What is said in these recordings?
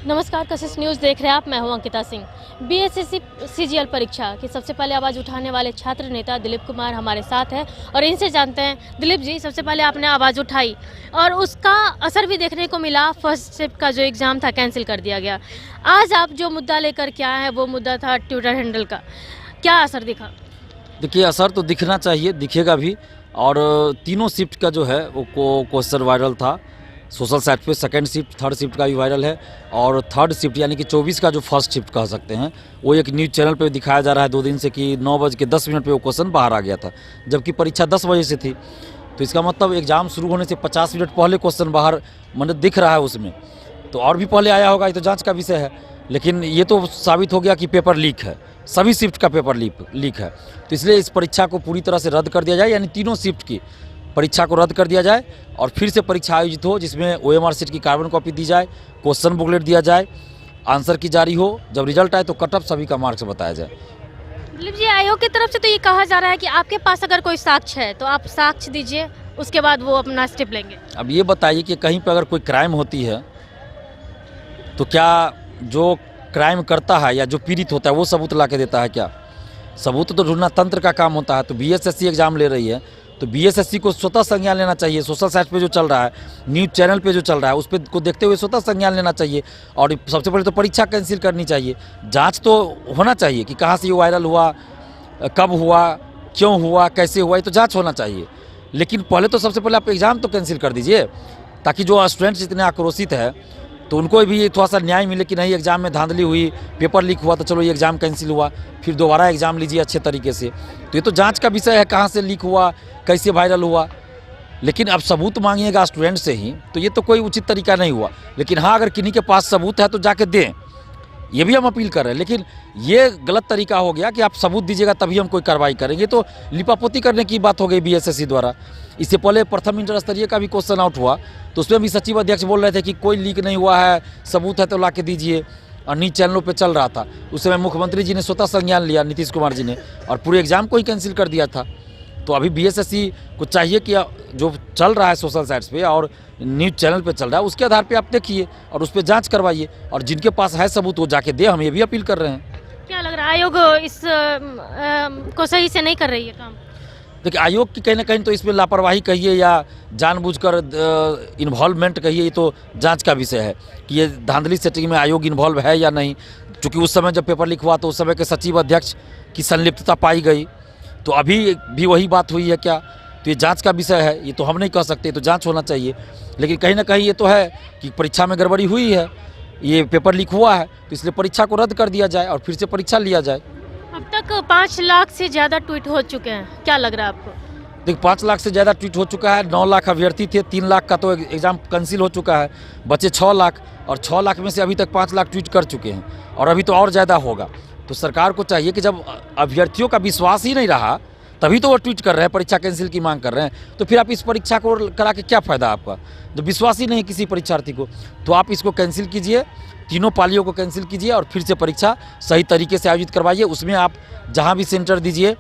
नमस्कार, कशिश न्यूज़ देख रहे हैं आप। मैं हूं अंकिता सिंह। बीएसएससी सीजीएल परीक्षा की सबसे पहले आवाज़ उठाने वाले छात्र नेता दिलीप कुमार हमारे साथ हैं और इनसे जानते हैं। दिलीप जी, सबसे पहले आपने आवाज़ उठाई और उसका असर भी देखने को मिला। फर्स्ट शिफ्ट का जो एग्ज़ाम था कैंसिल कर दिया गया। आज आप जो मुद्दा लेकर के आए हैं वो मुद्दा था ट्विटर हैंडल का, क्या असर दिखा? देखिए, असर तो दिखना चाहिए, दिखेगा भी। और तीनों शिफ्ट का जो है वो क्वेश्चन वायरल था सोशल साइट पे। सेकंड शिफ्ट, थर्ड शिफ्ट का भी वायरल है और थर्ड शिफ्ट यानी कि 24 का जो फर्स्ट शिफ्ट कह सकते हैं वो एक न्यूज़ चैनल पे दिखाया जा रहा है 2 दिन से कि 9:10 पे वो क्वेश्चन बाहर आ गया था, जबकि परीक्षा 10 बजे से थी। तो इसका मतलब एग्ज़ाम शुरू होने से 50 मिनट पहले क्वेश्चन बाहर मतलब दिख रहा है उसमें। तो और भी पहले आया होगा, ये तो जाँच का विषय है। लेकिन ये तो साबित हो गया कि पेपर लीक है, सभी शिफ्ट का पेपर लीक है। तो इसलिए इस परीक्षा को पूरी तरह से रद्द कर दिया जाए, यानी तीनों शिफ्ट की परीक्षा को रद्द कर दिया जाए और फिर से परीक्षा आयोजित हो, जिसमें ओएमआर शीट की कार्बन कॉपी दी जाए, क्वेश्चन बुकलेट दिया जाए, आंसर की जारी हो। जब रिजल्ट आए तो कट ऑफ सभी का मार्क्स बताया जाए। दिलीप जी, आयोग की तरफ से तो ये कहा जा रहा है कि आपके पास अगर कोई साक्ष्य है तो आप साक्ष्य दीजिए, उसके बाद वो अपना स्टेप लेंगे। अब ये बताइए कि कहीं पर अगर कोई क्राइम होती है तो क्या जो क्राइम करता है या जो पीड़ित होता है वो सबूत ला के देता है? क्या सबूत तो ढूंढना तंत्र का काम होता है। तो बीएसएससी एग्जाम ले रही है तो बीएसएससी को स्वतः संज्ञान लेना चाहिए। सोशल साइट पे जो चल रहा है, न्यूज़ चैनल पे जो चल रहा है, उस पर को देखते हुए स्वतः संज्ञान लेना चाहिए और सबसे पहले तो परीक्षा कैंसिल करनी चाहिए। जांच तो होना चाहिए कि कहाँ से ये वायरल हुआ, कब हुआ, क्यों हुआ, कैसे हुआ, ये तो जाँच होना चाहिए। लेकिन पहले तो सबसे पहले आप एग्ज़ाम तो कैंसिल कर दीजिए, ताकि जो स्टूडेंट्स इतने आक्रोशित है तो उनको भी थोड़ा सा न्याय मिले कि नहीं, एग्ज़ाम में धांधली हुई, पेपर लीक हुआ तो चलो ये एग्ज़ाम कैंसिल हुआ, फिर दोबारा एग्ज़ाम लीजिए अच्छे तरीके से। तो ये तो जांच का विषय है, कहाँ से लीक हुआ, कैसे वायरल हुआ। लेकिन अब सबूत मांगिएगा स्टूडेंट से ही, तो ये तो कोई उचित तरीका नहीं हुआ। लेकिन हाँ, अगर किन्हीं के पास सबूत है तो जाके दें, ये भी हम अपील कर रहे हैं। लेकिन ये गलत तरीका हो गया कि आप सबूत दीजिएगा तभी हम कोई कार्रवाई करेंगे। तो लिपापोती करने की बात हो गई बीएसएससी द्वारा। इससे पहले प्रथम इंटर स्तरीय का भी क्वेश्चन आउट हुआ तो उसमें भी सचिव अध्यक्ष बोल रहे थे कि कोई लीक नहीं हुआ है, सबूत है तो ला के दीजिए, और न्यूज़ चैनलों पे चल रहा था। उस समय मुख्यमंत्री जी ने स्वतः संज्ञान लिया, नीतीश कुमार जी ने, और पूरे एग्जाम को ही कैंसिल कर दिया था। तो अभी बीएसएससी को चाहिए कि जो चल रहा है सोशल साइट्स पे और न्यूज़ चैनल पे चल रहा है उसके आधार पे आप देखिए और उस पर जांच करवाइए, और जिनके पास है सबूत वो जाके दे। हम ये भी अपील कर रहे हैं। क्या लग रहा है आयोग इस को सही से नहीं कर रही है काम? देखिए, आयोग की कहीं ना कहीं तो इसमें लापरवाही कहिए या जानबूझकर इन्वॉल्वमेंट कहिए, ये तो जांच का विषय है कि ये धांधली सेटिंग में आयोग इन्वॉल्व है या नहीं। क्योंकि उस समय जब पेपर लीक हुआ तो उस समय के सचिव अध्यक्ष की संलिप्तता पाई गई, तो अभी भी वही बात हुई है क्या? तो ये जांच का विषय है, ये तो हम नहीं कह सकते, तो जांच होना चाहिए। लेकिन कहीं ना कहीं ये तो है कि परीक्षा में गड़बड़ी हुई है, ये पेपर लीक हुआ है, तो इसलिए परीक्षा को रद्द कर दिया जाए और फिर से परीक्षा लिया जाए। अब तक 5 लाख से ज़्यादा ट्वीट हो चुके हैं, क्या लग रहा है आपको? देखिए, 5 लाख से ज़्यादा ट्वीट हो चुका है। 9 लाख अभ्यर्थी थे, 3 लाख का तो एग्ज़ाम कैंसिल हो चुका है, बचे 6 लाख, और 6 लाख में से अभी तक 5 लाख ट्वीट कर चुके हैं और अभी तो और ज़्यादा होगा। तो सरकार को चाहिए कि जब अभ्यर्थियों का विश्वास ही नहीं रहा तभी तो वो ट्वीट कर रहे हैं, परीक्षा कैंसिल की मांग कर रहे हैं। तो फिर आप इस परीक्षा को करा के क्या फ़ायदा आपका, जब विश्वास ही नहीं किसी परीक्षार्थी को? तो आप इसको कैंसिल कीजिए, तीनों पालियों को कैंसिल कीजिए और फिर से परीक्षा सही तरीके से आयोजित करवाइए। उसमें आप जहाँ भी सेंटर दीजिए,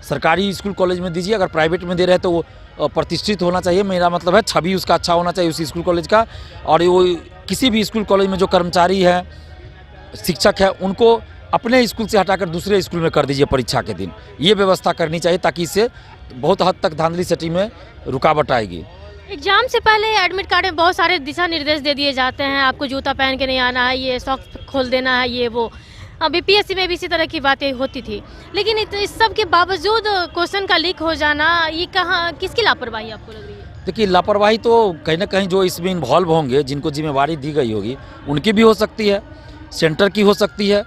सरकारी स्कूल कॉलेज में दीजिए, अगर प्राइवेट में दे रहे हैं तो वो प्रतिष्ठित होना चाहिए। मेरा मतलब है छवि उसका अच्छा होना चाहिए उस स्कूल कॉलेज का। और वो किसी भी स्कूल कॉलेज में जो कर्मचारी है, शिक्षक है, उनको अपने स्कूल से हटाकर दूसरे स्कूल में कर दीजिए परीक्षा के दिन। ये व्यवस्था करनी चाहिए ताकि इससे बहुत हद तक धांधली सेटिंग में रुकावट आएगी। एग्जाम से पहले एडमिट कार्ड में बहुत सारे दिशा निर्देश दे दिए जाते हैं, आपको जूता पहन के नहीं आना है, ये सॉक्स खोल देना है, ये वो। बीपीएससी में भी इसी तरह की बातें होती थी। लेकिन इस सब के बावजूद क्वेश्चन का लीक हो जाना, ये कहाँ, किसकी लापरवाही आपको लग रही है? देखिए, लापरवाही तो कहीं ना कहीं जो इसमें इन्वॉल्व होंगे, जिनको जिम्मेवारी दी गई होगी, उनकी भी हो सकती है, सेंटर की हो सकती है।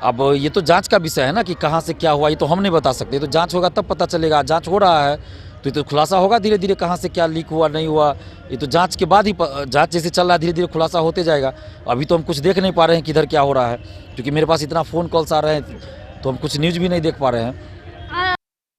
अब ये तो जांच का विषय है ना कि कहाँ से क्या हुआ, ये तो हम नहीं बता सकते। तो जांच होगा तब पता चलेगा। जांच हो रहा है तो ये तो खुलासा होगा धीरे धीरे, कहाँ से क्या लीक हुआ नहीं हुआ। ये तो जांच के बाद ही, जांच जैसे चल रहा है धीरे धीरे खुलासा होते जाएगा। अभी तो हम कुछ देख नहीं पा रहे हैं किधर क्या हो रहा है, क्योंकि मेरे पास इतना फ़ोन कॉल्स आ रहे हैं तो हम कुछ न्यूज़ भी नहीं देख पा रहे हैं।